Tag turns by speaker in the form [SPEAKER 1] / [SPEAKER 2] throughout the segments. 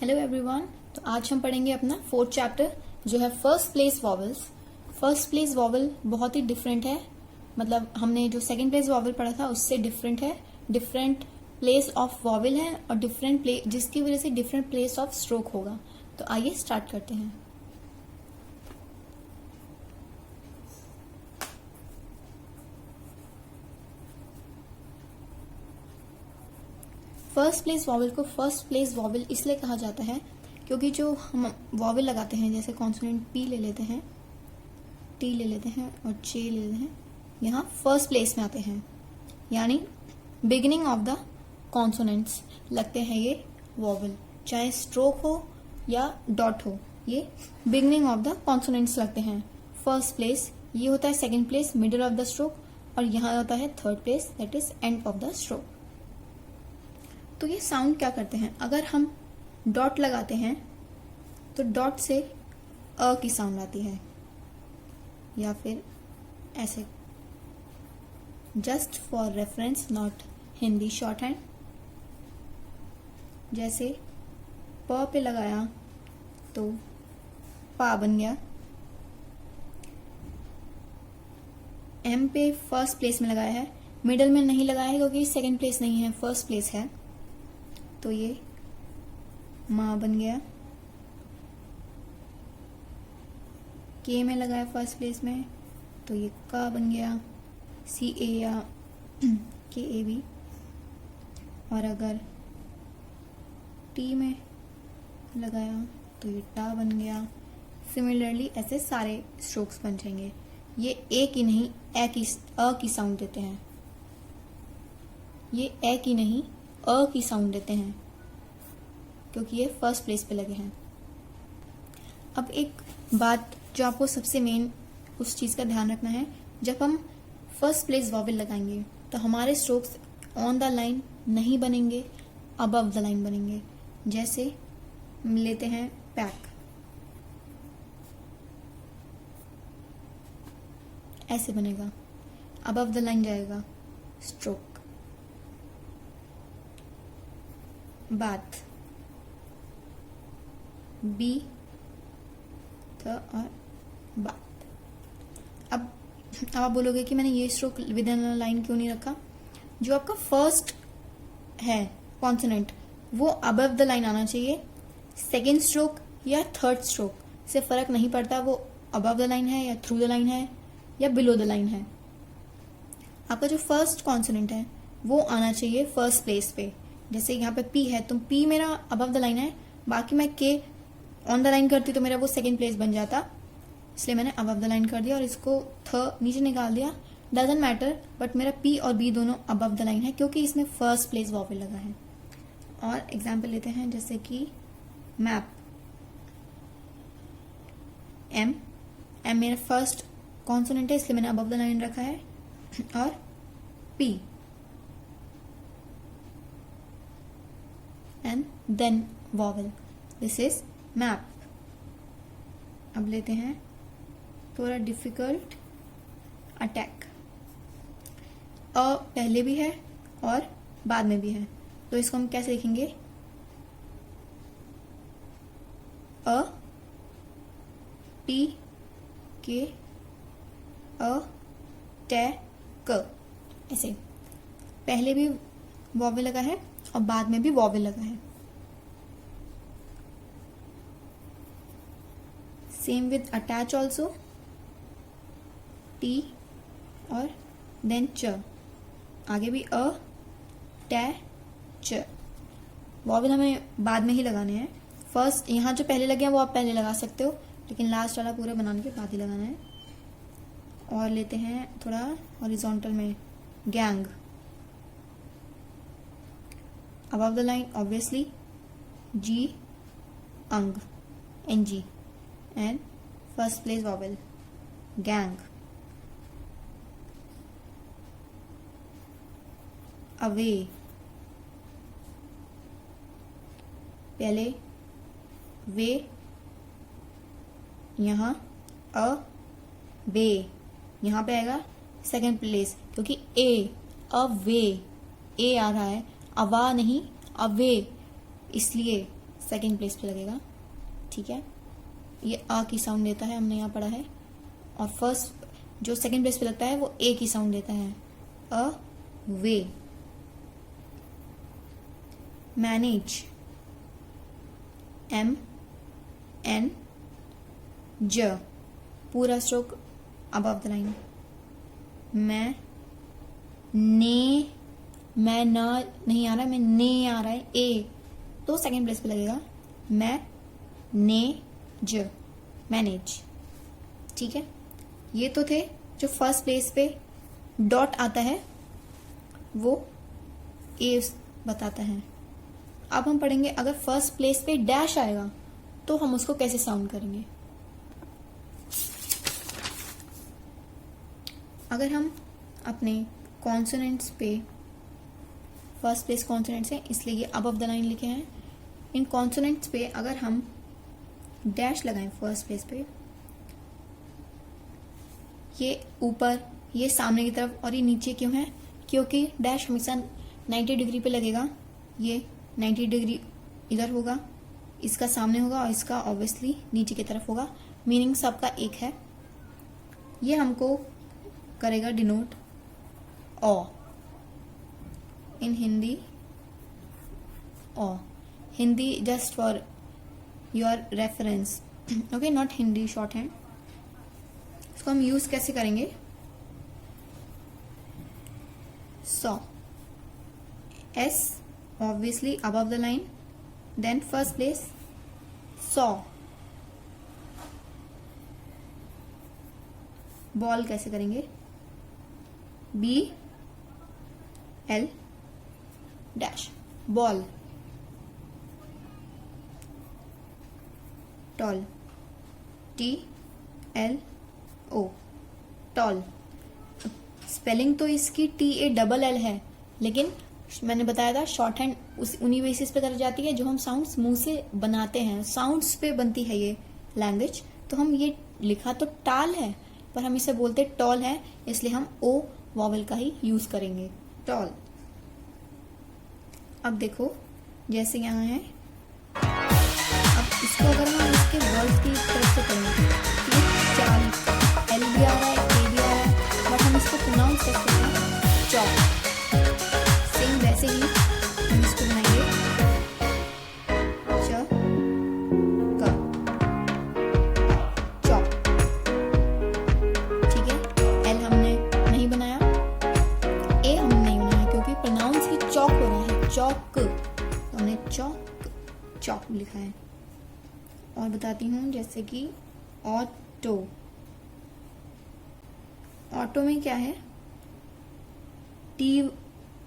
[SPEAKER 1] Hello everyone. तो आज हम पढ़ेंगे अपना फोर्थ चैप्टर जो है first place vowels. First place vowel बहुत ही डिफरेंट है, मतलब हमने जो सेकंड प्लेस वॉवल पढ़ा था उससे डिफरेंट है। डिफरेंट प्लेस ऑफ वॉवल है और डिफरेंट प्लेस, जिसकी वजह से डिफरेंट प्लेस ऑफ स्ट्रोक होगा। तो आइए स्टार्ट करते हैं। फर्स्ट प्लेस वॉवल को फर्स्ट प्लेस वॉवल इसलिए कहा जाता है क्योंकि जो हम वॉवल लगाते हैं, जैसे कॉन्सोनेंट पी ले लेते हैं, टी ले लेते हैं और जे ले लेते हैं, यहाँ फर्स्ट प्लेस में आते हैं, यानी बिगिनिंग ऑफ द कॉन्सोनेंट्स लगते हैं ये वॉवल। चाहे स्ट्रोक हो या डॉट हो, ये बिगिनिंग ऑफ द कॉन्सोनेंट्स लगते हैं। फर्स्ट प्लेस ये होता है, second place middle of the stroke, और यहाँ होता है third place, that is end of the stroke. तो ये साउंड क्या करते हैं, अगर हम डॉट लगाते हैं तो डॉट से अ की साउंड आती है, या फिर ऐसे, just for reference, not Hindi short hand. जैसे प पे लगाया तो पा बन गया। एम पे फर्स्ट प्लेस में लगाया है, मिडल में नहीं लगाया है क्योंकि सेकंड प्लेस नहीं है, फर्स्ट प्लेस है, तो ये माँ बन गया। के में लगाया फर्स्ट प्लेस में तो ये का बन गया, सी ए या के ए भी। और अगर टी में लगाया तो ये टा बन गया। सिमिलरली ऐसे सारे स्ट्रोक्स बन जाएंगे। ये ए की नहीं अ की साउंड देते हैं, ये ए की नहीं अ की साउंड देते हैं क्योंकि ये फर्स्ट प्लेस पे लगे हैं। अब एक बात जो आपको सबसे मेन उस चीज का ध्यान रखना है, जब हम फर्स्ट प्लेस वॉवल लगाएंगे तो हमारे स्ट्रोक्स ऑन द लाइन नहीं बनेंगे, अबव द लाइन बनेंगे। जैसे लेते हैं पैक, ऐसे बनेगा, अबव द लाइन जाएगा स्ट्रोक। बात बी और बात। अब आप बोलोगे कि मैंने ये स्ट्रोक विद इन लाइन क्यों नहीं रखा। जो आपका फर्स्ट है कॉन्सोनेंट वो अबव द लाइन आना चाहिए। सेकेंड स्ट्रोक या थर्ड स्ट्रोक से फर्क नहीं पड़ता, वो अबव द लाइन है या थ्रू द लाइन है या बिलो द लाइन है। आपका जो फर्स्ट कॉन्सोनेंट है वो आना चाहिए फर्स्ट प्लेस पे। जैसे यहाँ पे पी है तो पी मेरा अबव द लाइन है, बाकी मैं के ऑन द लाइन करती तो मेरा वो सेकंड प्लेस बन जाता, इसलिए मैंने अबव द लाइन कर दिया और इसको थ नीचे निकाल दिया। डजंट मैटर, बट मेरा पी और बी दोनों अबव द लाइन है क्योंकि इसमें फर्स्ट प्लेस वॉवल लगा है। और एग्जाम्पल लेते हैं, जैसे कि मैप, एम मेरा फर्स्ट कॉन्सोनेंट है इसलिए मैंने अबव द लाइन रखा है, और P and then vowel, this is map। अब लेते हैं थोड़ा डिफिकल्ट, अटैक। अ पहले भी है और बाद में भी है, तो इसको हम कैसे लिखेंगे, अ टी के अ टे क, ऐसे पहले भी वॉवेल लगा है और बाद में भी वॉवेल लगा है। Same with attach also, T और देन च, आगे भी अ टे च। वॉवेल हमें बाद में ही लगाने हैं। फर्स्ट यहाँ जो पहले लगे हैं वो आप पहले लगा सकते हो, लेकिन लास्ट वाला पूरा बनाने के बाद ही लगाना है। और लेते हैं थोड़ा हॉरिजॉन्टल में, gang. Above the line, obviously, G, ang, ng, and first place vowel, gang. Away, पहले वे, यहाँ अ वे, यहाँ पे आएगा सेकेंड प्लेस क्योंकि ए आ रहा है, अवा नहीं अवे, इसलिए सेकंड प्लेस पे लगेगा, ठीक है। ये आ की साउंड देता है, हमने यहाँ पढ़ा है। और फर्स्ट जो सेकंड प्लेस पे लगता है वो ए की साउंड देता है, अ वे। मैनेज, एम एन ज, पूरा स्ट्रोक अबव द लाइन। मैं ना नहीं आ रहा है, मैं ने आ रहा है, ए तो सेकंड प्लेस पे लगेगा, मैं ने ज, मैनेज, ठीक है। ये तो थे जो फर्स्ट प्लेस पे डॉट आता है वो ए बताता है। अब हम पढ़ेंगे अगर फर्स्ट प्लेस पे डैश आएगा तो हम उसको कैसे साउंड करेंगे। अगर हम अपने कॉन्सोनेंट्स पे, फर्स्ट प्लेस कॉन्सोनेंट्स है इसलिए ये अबव द लाइन लिखे हैं, इन कॉन्सोनेंट्स पे अगर हम डैश लगाएं फर्स्ट प्लेस पे, ये ऊपर, ये सामने की तरफ और ये नीचे क्यों है, क्योंकि डैश हमेशा 90 डिग्री पे लगेगा। ये 90 डिग्री इधर होगा, इसका सामने होगा और इसका ऑब्वियसली नीचे की तरफ होगा, मीनिंग सबका एक है। ये हमको करेगा denote aw in Hindi, aw Hindi just for your reference, okay, not Hindi short hand. इसको हम यूज कैसे करेंगे, saw, S obviously above the line, then first place saw। Ball कैसे करेंगे, B L dash, ball. Tall, T L O, tall. Spelling तो इसकी T A double L है, लेकिन मैंने बताया था शॉर्ट हैंड उन्हीं बेसिस पे कर जाती है जो हम साउंड्स मुंह से बनाते हैं, साउंड्स पे बनती है ये लैंग्वेज। तो हम ये लिखा तो टाल है पर हम इसे बोलते टॉल है, इसलिए हम ओ वॉवेल का ही यूज करेंगे, टॉल। अब देखो जैसे यहाँ है, अब इसको अगर हम इसके वर्ड्स की तरफ से पढ़ेंगे, चाल, एल भी आ रहा है, ए भी आ रहा है, बट हम इसको प्रोनाउंस कर सकते हैं चॉप। सेम वैसे ही हम इसको बनाएंगे च क, चॉप, ठीक है। एल हमने नहीं बनाया, ए हमने नहीं बनाया क्योंकि प्रोनाउंस ही चौक हो रहा है, चौक, तो हमने चौक, चौक लिखा है। और बताती हूँ जैसे कि ऑटो, ऑटो में क्या है, टी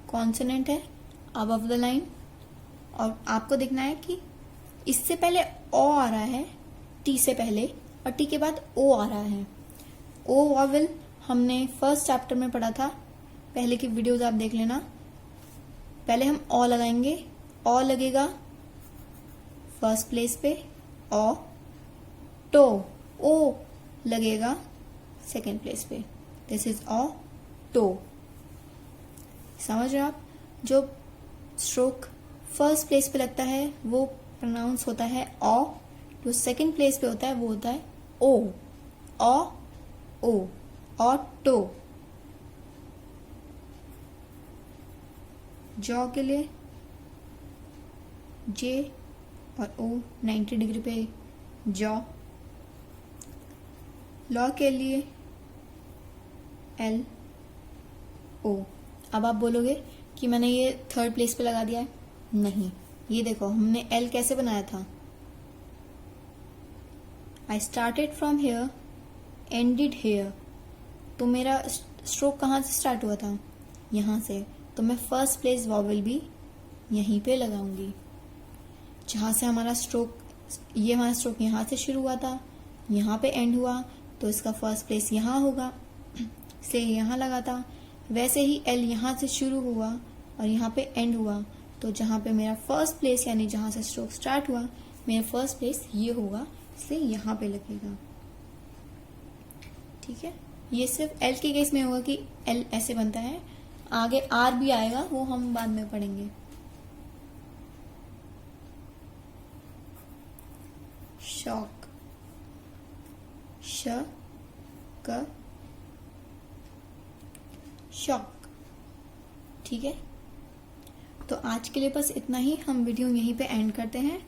[SPEAKER 1] कॉन्सोनेंट है अबव द लाइन, और आपको देखना है कि इससे पहले ओ आ रहा है टी से पहले और टी के बाद ओ आ रहा है। ओ वॉवेल हमने फर्स्ट चैप्टर में पढ़ा था, पहले की वीडियोस आप देख लेना। पहले हम ओ लगाएंगे, ओ लगेगा फर्स्ट प्लेस पे, ओ टो, ओ लगेगा सेकेंड प्लेस पे, दिस इज ओ टो। समझ रहे आप, जो स्ट्रोक फर्स्ट प्लेस पे लगता है वो प्रोनाउंस होता है ओ, जो सेकंड प्लेस पे होता है वो होता है ओ, ओ, ऑटो। जॉ के लिए जे और ओ 90 डिग्री पे जॉ। लॉ के लिए एल ओ। अब आप बोलोगे कि मैंने ये थर्ड प्लेस पे लगा दिया है, नहीं, ये देखो हमने एल कैसे बनाया था, I started from here ended here, तो मेरा स्ट्रोक कहाँ से स्टार्ट हुआ था, यहाँ से, तो मैं फर्स्ट प्लेस वॉवेल भी यहीं पे लगाऊंगी, जहाँ से हमारा स्ट्रोक, ये हमारा स्ट्रोक यहाँ से शुरू हुआ था, यहाँ पे एंड हुआ, तो इसका फर्स्ट प्लेस यहाँ होगा, इसलिए यहाँ लगा था। वैसे ही एल यहाँ से शुरू हुआ और यहाँ पे एंड हुआ, तो जहाँ पे मेरा फर्स्ट प्लेस यानी जहाँ से स्ट्रोक स्टार्ट हुआ, मेरा फर्स्ट प्लेस ये होगा, इसलिए यहाँ पे लगेगा, ठीक है। ये सिर्फ एल के केस में होगा कि एल ऐसे बनता है, आगे आर भी आएगा, वो हम बाद में पढ़ेंगे। शॉक, श क शॉक। ठीक है, तो आज के लिए बस इतना ही। हम वीडियो यहीं पे एंड करते हैं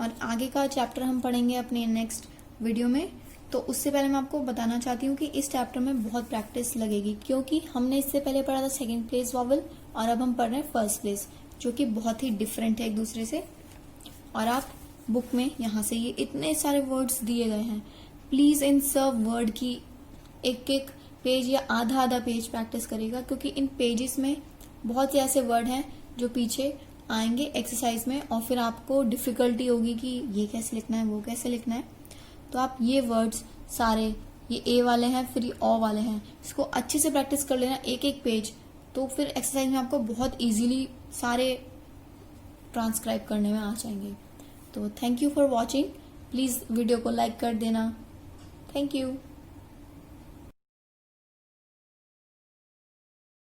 [SPEAKER 1] और आगे का चैप्टर हम पढ़ेंगे अपने नेक्स्ट वीडियो में। तो उससे पहले मैं आपको बताना चाहती हूँ कि इस चैप्टर में बहुत प्रैक्टिस लगेगी, क्योंकि हमने इससे पहले पढ़ा था सेकंड प्लेस वॉवल और अब हम पढ़ रहे हैं फर्स्ट प्लेस, जो कि बहुत ही डिफरेंट है एक दूसरे से। और आप बुक में यहाँ से ये इतने सारे वर्ड्स दिए गए हैं, प्लीज इन सब वर्ड की एक एक पेज या आधा आधा पेज प्रैक्टिस करेगा, क्योंकि इन पेजेस में बहुत से ऐसे वर्ड हैं जो पीछे आएंगे एक्सरसाइज में और फिर आपको डिफिकल्टी होगी कि ये कैसे लिखना है, वो कैसे लिखना है। तो आप ये वर्ड्स सारे, ये ए वाले हैं फिर ये ओ वाले हैं, इसको अच्छे से प्रैक्टिस कर लेना एक एक पेज। तो फिर एक्सरसाइज में आपको बहुत इजीली सारे ट्रांसक्राइब करने में आ जाएंगे। तो thank you for watching. Please video को लाइक कर देना। Thank you.